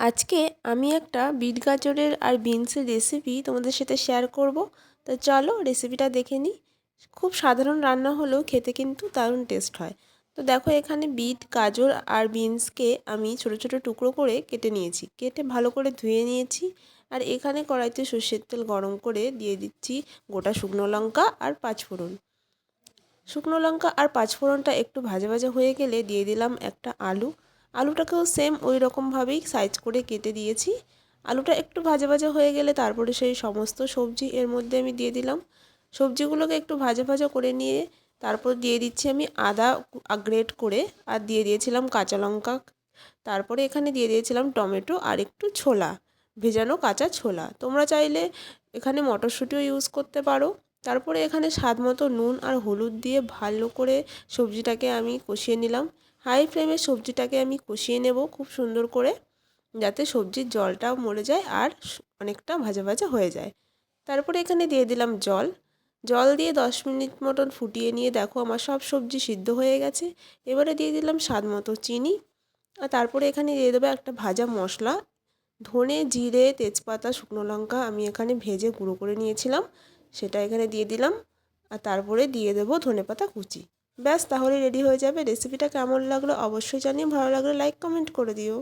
আজকে আমি একটা বিট গাজরের আর বিনসের রেসিপি তোমাদের সাথে শেয়ার করব। তো চলো রেসিপিটা দেখে নিই। খুব সাধারণ রান্না হলেও খেতে কিন্তু দারুণ টেস্ট হয়। তো দেখো এখানে বিট গাজর আর বিনসকে আমি ছোট ছোট টুকরো করে কেটে নিয়েছি, কেটে ভালো করে ধুয়ে নিয়েছি। আর এখানে কড়াইতে সর্ষের তেল গরম করে দিয়ে দিচ্ছি গোটা শুকনো লঙ্কা আর পাঁচফোড়ন। শুকনো লঙ্কা আর পাঁচফোড়নটা একটু ভাজা ভাজা হয়ে গেলে দিয়ে দিলাম একটা আলু। আলুটাকেও সেম ওই রকমভাবেই সাইজ করে কেটে দিয়েছি। আলুটা একটু ভাজা ভাজা হয়ে গেলে তারপরে সেই সমস্ত সবজি এর মধ্যে আমি দিয়ে দিলাম। সবজিগুলোকে একটু ভাজা ভাজা করে নিয়ে তারপর দিয়ে দিচ্ছি আমি আদা গ্রেট করে, আর দিয়ে দিয়েছিলাম কাঁচা লঙ্কা। তারপরে এখানে দিয়ে দিয়েছিলাম টমেটো আর একটু ছোলা, ভেজানো কাঁচা ছোলা। তোমরা চাইলে এখানে মটরশুঁটিও ইউজ করতে পারো। তারপরে এখানে স্বাদ মতো নুন আর হলুদ দিয়ে ভালো করে সবজিটাকে আমি কষিয়ে নিলাম। হাই ফ্লেমে সবজিটাকে আমি কষিয়ে নেব খুব সুন্দর করে, যাতে সবজির জলটাও মরে যায় আর অনেকটা ভাজা ভাজা হয়ে যায়। তারপরে এখানে দিয়ে দিলাম জল। জল দিয়ে 10 মিনিট মতন ফুটিয়ে নিয়ে দেখো আমার সব সবজি সিদ্ধ হয়ে গেছে। এবারে দিয়ে দিলাম স্বাদ মতো চিনি। আর তারপরে এখানে দিয়ে দেবো একটা ভাজা মশলা, ধনে জিরে তেজপাতা শুকনো লঙ্কা আমি এখানে ভেজে গুঁড়ো করে নিয়েছিলাম, সেটা এখানে দিয়ে দিলাম। আর তারপরে দিয়ে দেবো ধনেপাতা কুচি। ব্যাস তাহলে রেডি হয়ে যাবে। রেসিপিটা কেমন লাগলো অবশ্যই জানিয়ে, ভালো লাগলে লাইক কমেন্ট করে দিও।